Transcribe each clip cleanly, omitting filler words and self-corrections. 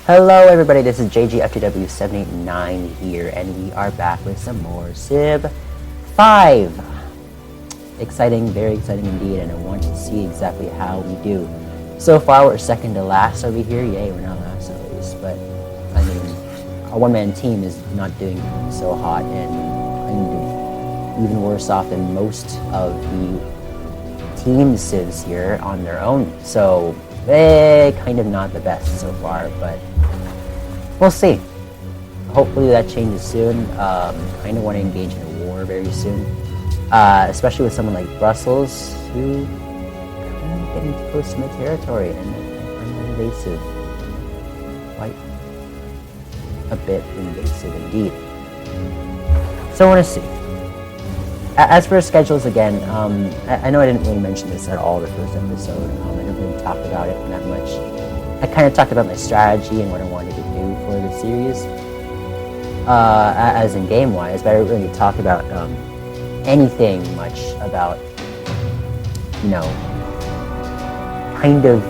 Hello everybody, this is JGFTW789 here, and we are back with some more Civ 5. Exciting, very exciting indeed, and I want to see exactly how we do. So far, we're second to last over here. Yay, we're not last at least, but I mean, our one-man team is not doing so hot, and kind of even worse off than most of the team Civs here on their own. So, kind of not the best so far, but we'll see. Hopefully that changes soon. Kind of want to engage in a war very soon, especially with someone like Brussels, who kind of getting close to my territory and I'm invasive, quite a bit invasive indeed. So I want to see. As for schedules, again, I know I didn't really mention this at all the first episode. I didn't really talk about it that much. I kind of talked about my strategy and what I wanted to do for the series, as in game-wise, but I didn't really talk about anything much about, you know, kind of,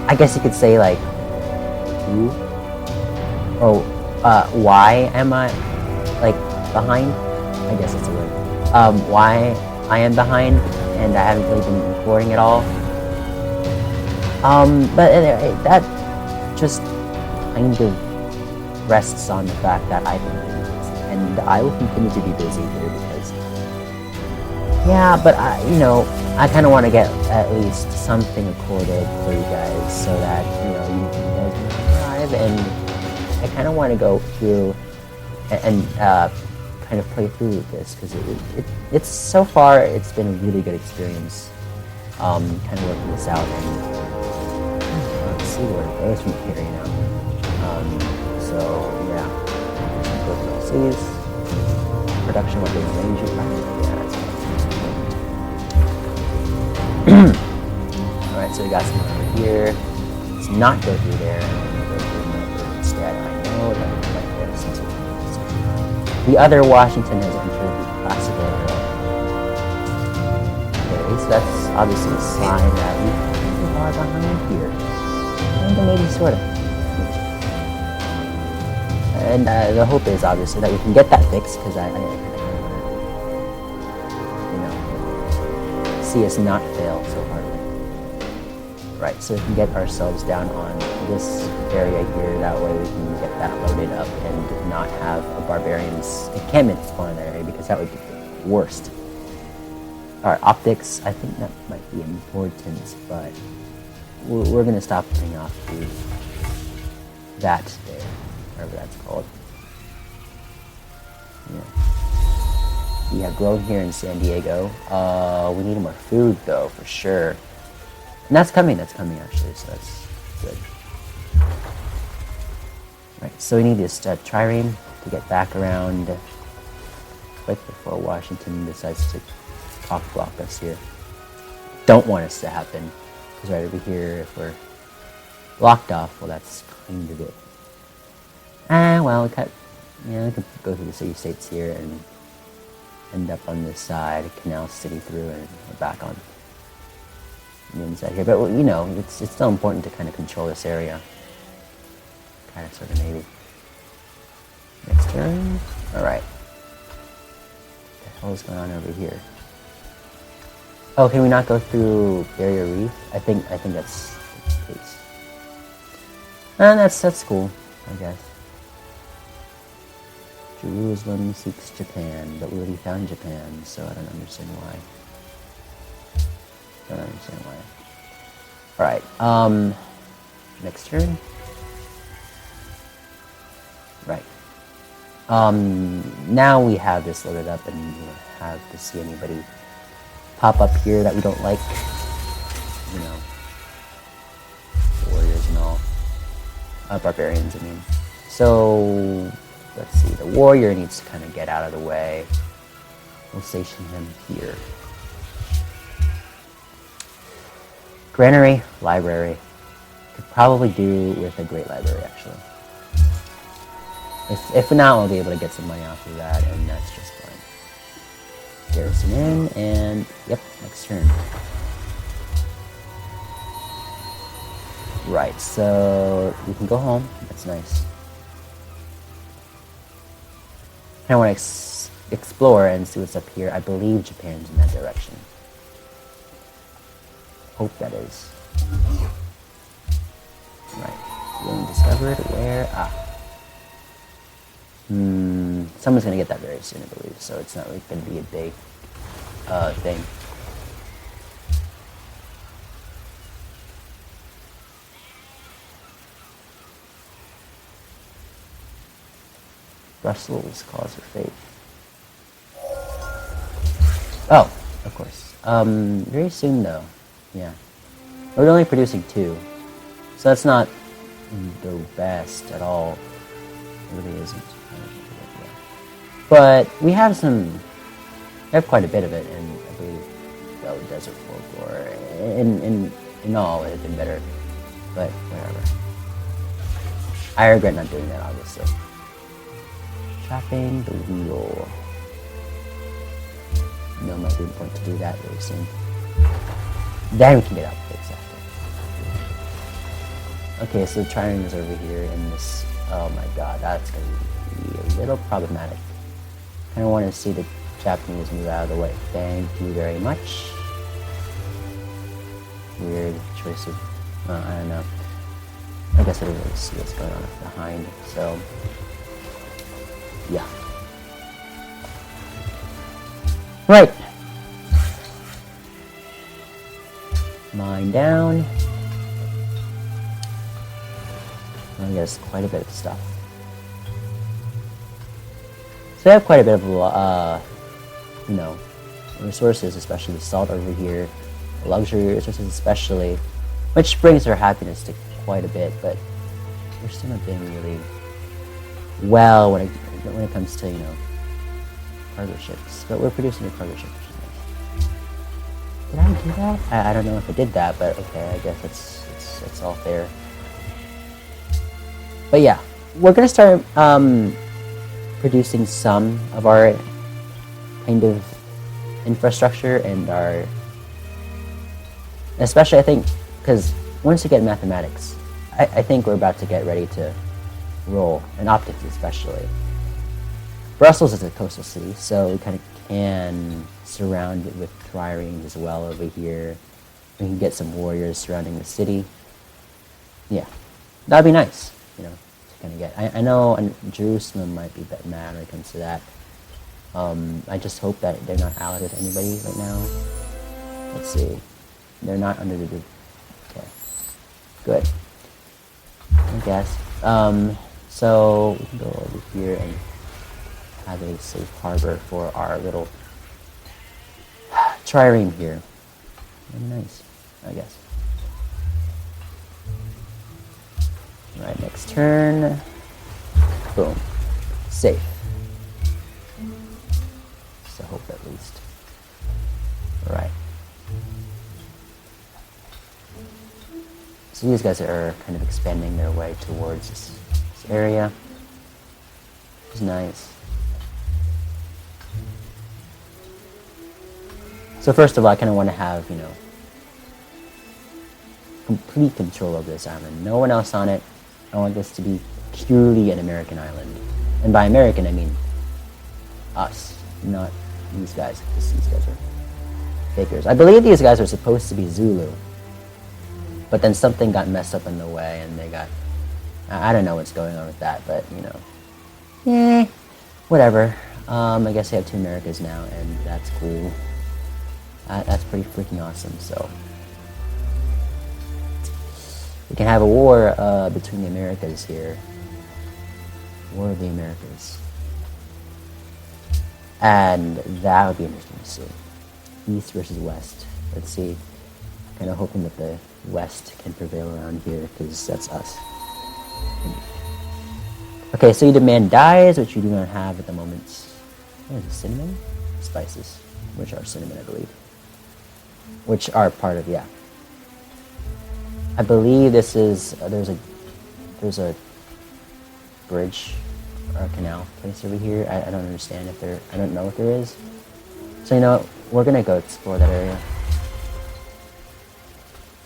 I guess you could say, like, who? Oh, why am I, like, behind? I guess it's a word. Why I am behind, and I haven't really been recording at all. But that just kind of rests on the fact that I've been busy, and I will continue to be busy here because, yeah, but I kind of want to get at least something recorded for you guys so that, you guys can subscribe, and I kind of want to go through and kind of play through this because it's so far it's been a really good experience, kind of working this out, and let's see where it goes from here, so yeah, go through these production, what does range you all right, so we got some over here. Let's not go through there, and go through another instead. I know that we might go since the other Washington has entered the classical era. Okay, so that's obviously a sign that we are behind here. And maybe sort of. And the hope is obviously that we can get that fixed, because I want to, see us not fail so hardly. Right, so we can get ourselves down on this area here, that way we can get that loaded up and not have a barbarian's encampment spawn in that area, because that would be the worst. Alright, optics, I think that might be important, but we're going to stop putting off to that there, whatever that's called. Yeah. We have grown here in San Diego. We need more food though, for sure. And that's coming actually, so that's good. Right, so we need this trireme to get back around quick before Washington decides to cock block us here. Don't want us to happen, because right over here, if we're blocked off, well, that's kind of it. Well, we could go through the city states here and end up on this side, Canal City through, and we're back on the inside here. But, it's still important to kind of control this area. Kind of, sort of, maybe. Next turn. Alright. What the hell is going on over here? Oh, can we not go through Barrier Reef? I think that's the case. And that's cool, I guess. Jerusalem seeks Japan, but we already found Japan, so I don't understand why. Alright, next turn. Right. Now we have this loaded up, and we don't have to see anybody pop up here that we don't like. Warriors and all. Barbarians, I mean. So, let's see, the warrior needs to kind of get out of the way. We'll station him here. Granary, library. Could probably do with a great library, actually. If not, we'll be able to get some money off of that, and that's just fine. Garrison in, and yep, next turn. Right, so you can go home. That's nice. I want to explore and see what's up here. I believe Japan's in that direction. Hope that is. Right. Being discovered. Where? Someone's gonna get that very soon, I believe. So it's not really gonna be a big thing. Brussels calls for faith. Oh, of course. Very soon though. Yeah. We're only producing 2. So that's not the best at all. It really isn't. But we have quite a bit of it, and I believe, well, desert folklore. In all, it would have been better. But whatever. I regret not doing that, obviously. Chopping the wheel. No, might be important to do that very soon. Then we can get outfits after. Okay, so the triangle is over here, and this. Oh my god, that's going to be a little problematic. I kind of want to see the Japanese move out of the way. Thank you very much. Weird choice of. I don't know. I guess I didn't really see what's going on behind, so. Yeah. Right. Mine down. I guess quite a bit of stuff. So I have quite a bit of, resources, especially the salt over here, luxury resources especially, which brings our happiness to quite a bit, but we're still not doing really well when it comes to, cargo ships. But we're producing a cargo ship, which is nice. Did I do that? I don't know if I did that, but okay, I guess it's all fair. But yeah, we're gonna start producing some of our kind of infrastructure and our, especially I think, because once you get mathematics, I think we're about to get ready to roll, and optics especially. Brussels is a coastal city, so we kind of can surround it with triremes as well over here. We can get some warriors surrounding the city. Yeah, that'd be nice, to kind of get. I know Jerusalem might be a bit mad when it comes to that. I just hope that they're not allied with anybody right now. Let's see. They're not under the... Okay. Good. I guess. So we can go over here and have a safe harbor for our little trireme here. Very nice, I guess. Alright, next turn. Boom. Safe. So hope at least. Alright. So these guys are kind of expanding their way towards this area, which is nice. So first of all, I kind of want to have, complete control of this island. No one else on it. I want this to be purely an American island. And by American, I mean us, not these guys, because these guys are fakers. I believe these guys are supposed to be Zulu. But then something got messed up in the way, and they got... I don't know what's going on with that, but, whatever. I guess they have 2 Americas now, and that's cool. That's pretty freaking awesome, so... We can have a war between the Americas here. War of the Americas. And that would be interesting to see. East versus West. Let's see. Kind of hoping that the West can prevail around here, because that's us. Okay, so you demand dyes, which you do not have at the moment. What is it, cinnamon? Spices, which are cinnamon, I believe. Which are part of, yeah. I believe this is, there's a bridge or a canal place over here. I don't understand if there, I don't know if there is. So, we're gonna go explore that area.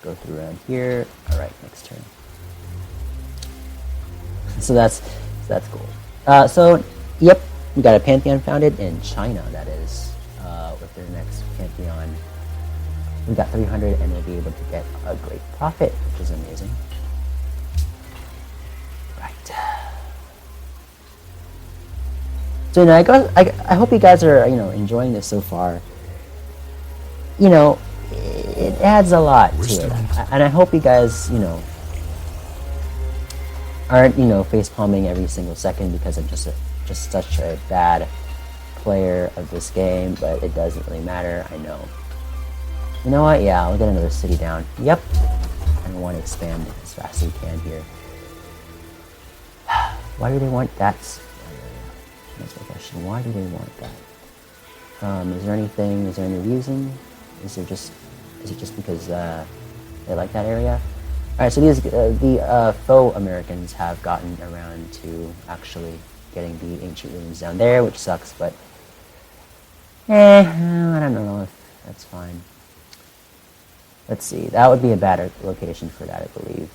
go through around here. All right, next turn. So that's cool. So yep, we got a pantheon founded in China. That is with their next pantheon. We got 300, and we'll be able to get a great profit, which is amazing. Right. So I hope you guys are enjoying this so far. It adds a lot to it, and I hope you guys aren't face palming every single second because I'm just such a bad player of this game. But it doesn't really matter. I know. You know what? Yeah, I'll get another city down. Yep. And I want to expand as fast as we can here. Why do they want that? That's my question. Why do they want that? Is there any reason? Is it just because they like that area? Alright, so the faux Americans have gotten around to actually getting the ancient ruins down there, which sucks, but I don't know if that's fine. Let's see, that would be a bad location for that, I believe.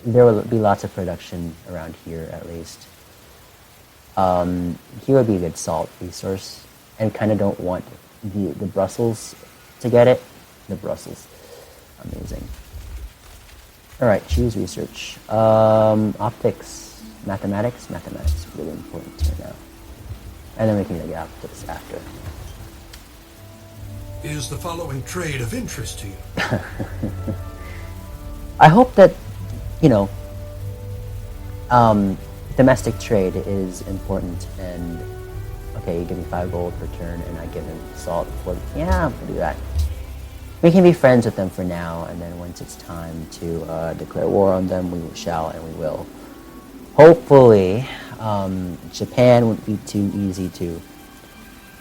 There will be lots of production around here, at least. Here would be a good salt resource, and kind of don't want the Brussels to get it. The Brussels, amazing. All right, choose research. Optics, mathematics, really important right now. And then we can get optics after. Is the following trade of interest to you? I hope that, domestic trade is important, and okay, you give me 5 gold per turn, and I give him salt for, yeah, we'll do that. We can be friends with them for now, and then once it's time to declare war on them, we shall, and we will. Hopefully, Japan wouldn't be too easy to.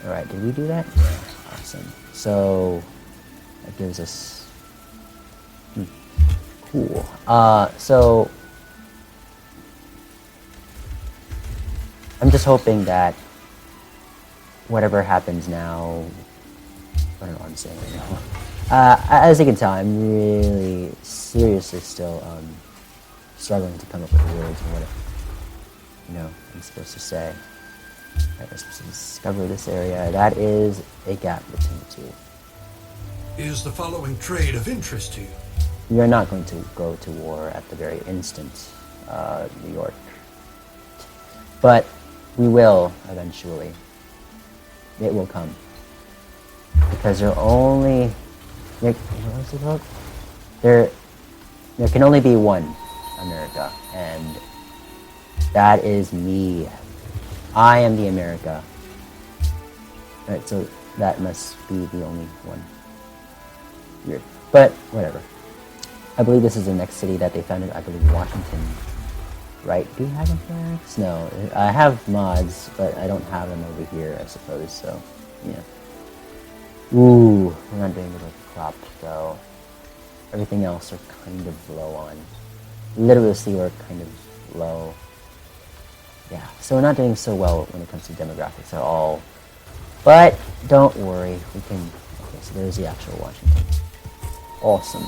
All right, did we do that? Yeah, awesome. So that gives us cool. So I'm just hoping that whatever happens now, I don't know what I'm saying right now. As you can tell, I'm really seriously still struggling to come up with words and what I'm supposed to say. Right, we're supposed to discover this area. That is a gap between the two. Is the following trade of interest to you? We are not going to go to war at the very instant, New York. But we will eventually. It will come. Because there can only be one America, and that is me. I am the America. Right, so that must be the only one. Weird. But whatever. I believe this is the next city that they founded. I believe Washington. Right? Do you have imperials? No. I have mods, but I don't have them over here, I suppose, so yeah. Ooh, we're not doing good with crop though. Everything else are kind of low on. Literacy we're kind of low. Yeah, so we're not doing so well when it comes to demographics at all. But don't worry, we can. Okay, so there's the actual Washington. Awesome.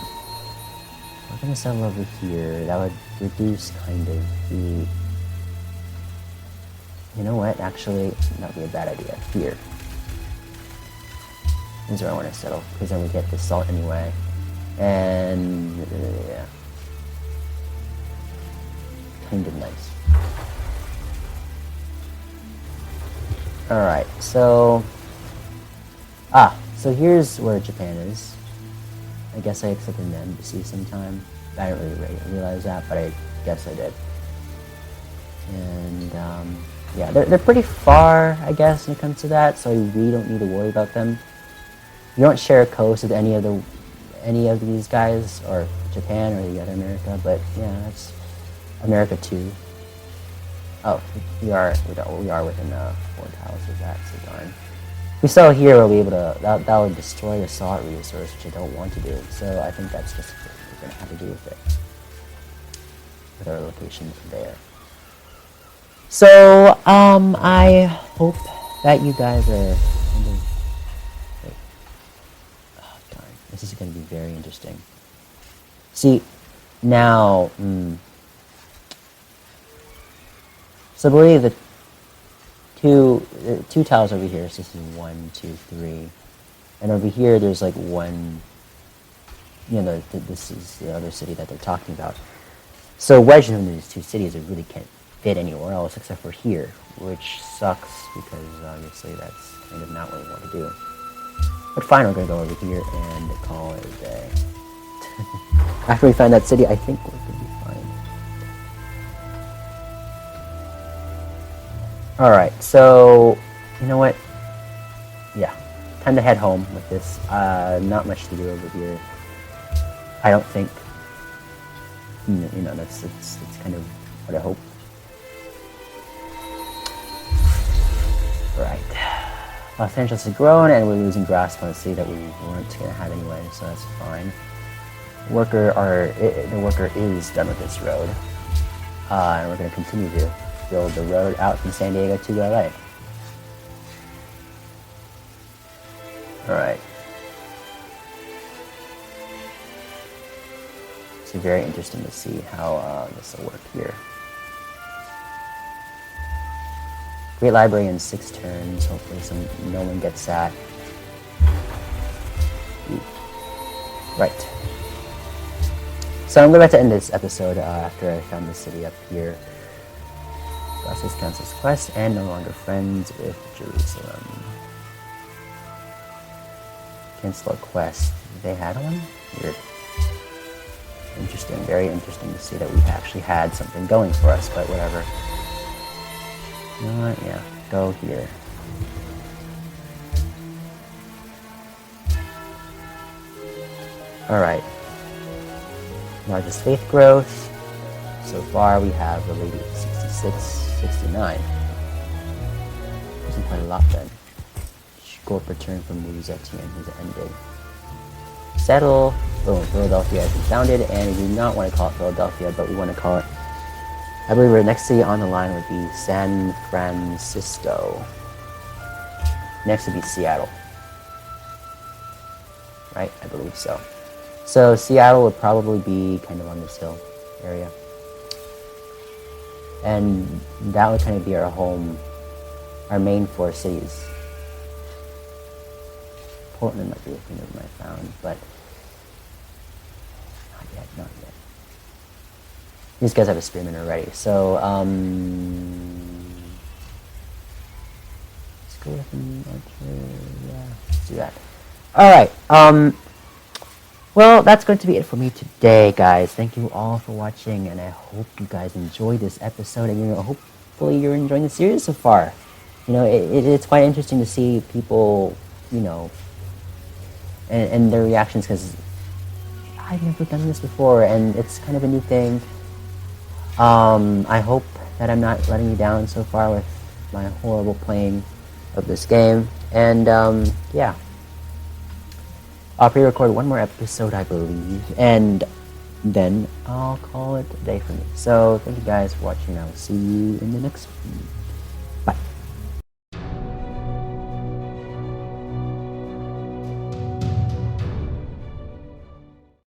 We're gonna settle over here. That would reduce kind of the. You know what? Actually, that would be a bad idea. Here. This is where I want to settle, because then we get the salt anyway. And yeah. Kind of nice. Alright, so here's where Japan is. I guess I accepted an embassy sometime. I didn't really realize that, but I guess I did. And yeah, they're pretty far, I guess, when it comes to that, so we don't need to worry about them. You don't share a coast with any of these guys, or Japan, or the other America, but yeah, that's America too. Oh, we are within 4 tiles of that, so darn. If we sell here, we'll be able to, that would destroy the salt resource, which I don't want to do, so I think that's just what we're going to have to do with it. With our location there. So, I hope that you guys are kind of, wait. Oh, darn. This is going to be very interesting. See, now, so I believe the two tiles over here, so this is 1, 2, 3. And over here, there's like one, this is the other city that they're talking about. So wedged in these two cities, it really can't fit anywhere else except for here, which sucks because obviously that's kind of not what we want to do. But fine, we're going to go over here and call it a day. After we find that city, I think we're going to be fine. Alright, so, you know what? Yeah, time to head home with this. Not much to do over here. I don't think, that's kind of what I hope. Right. Los Angeles has grown, and we're losing grasp on a city that we weren't going to have anyway, so that's fine. The worker is done with this road, and we're going to continue to build the road out from San Diego to LA. Alright. It's very interesting to see how this will work here. Great library in 6 turns. Hopefully no one gets that. Right. So I'm about to end this episode after I found the city up here. Process cancels quest and no longer friends with Jerusalem. Cancel a quest. They had one? Weird. Interesting. Very interesting to see that we actually had something going for us, but whatever. You know what? Yeah, go here. Alright. Largest faith growth. So far we have related 66, 69. Isn't quite a lot then. Scorp return from Louis Etienne has ended. Settle. Boom, Philadelphia has been founded, and we do not want to call it Philadelphia, but we want to call it, I believe our next city on the line would be San Francisco. Next would be Seattle. Right? I believe so. So Seattle would probably be kind of on this hill area. And that would kind of be our home, our main 4 cities. Portland might be a thing that we might found, but not yet. These guys have a spearman already, so let's go with an archer. Yeah, let's do that. Alright, well, that's going to be it for me today, guys. Thank you all for watching, and I hope you guys enjoyed this episode, and hopefully you're enjoying the series so far. It's quite interesting to see people, and their reactions, because I've never done this before, and it's kind of a new thing. I hope that I'm not letting you down so far with my horrible playing of this game. And, yeah. I'll pre-record one more episode, I believe, and then I'll call it a day for me. So, thank you guys for watching. I will see you in the next one.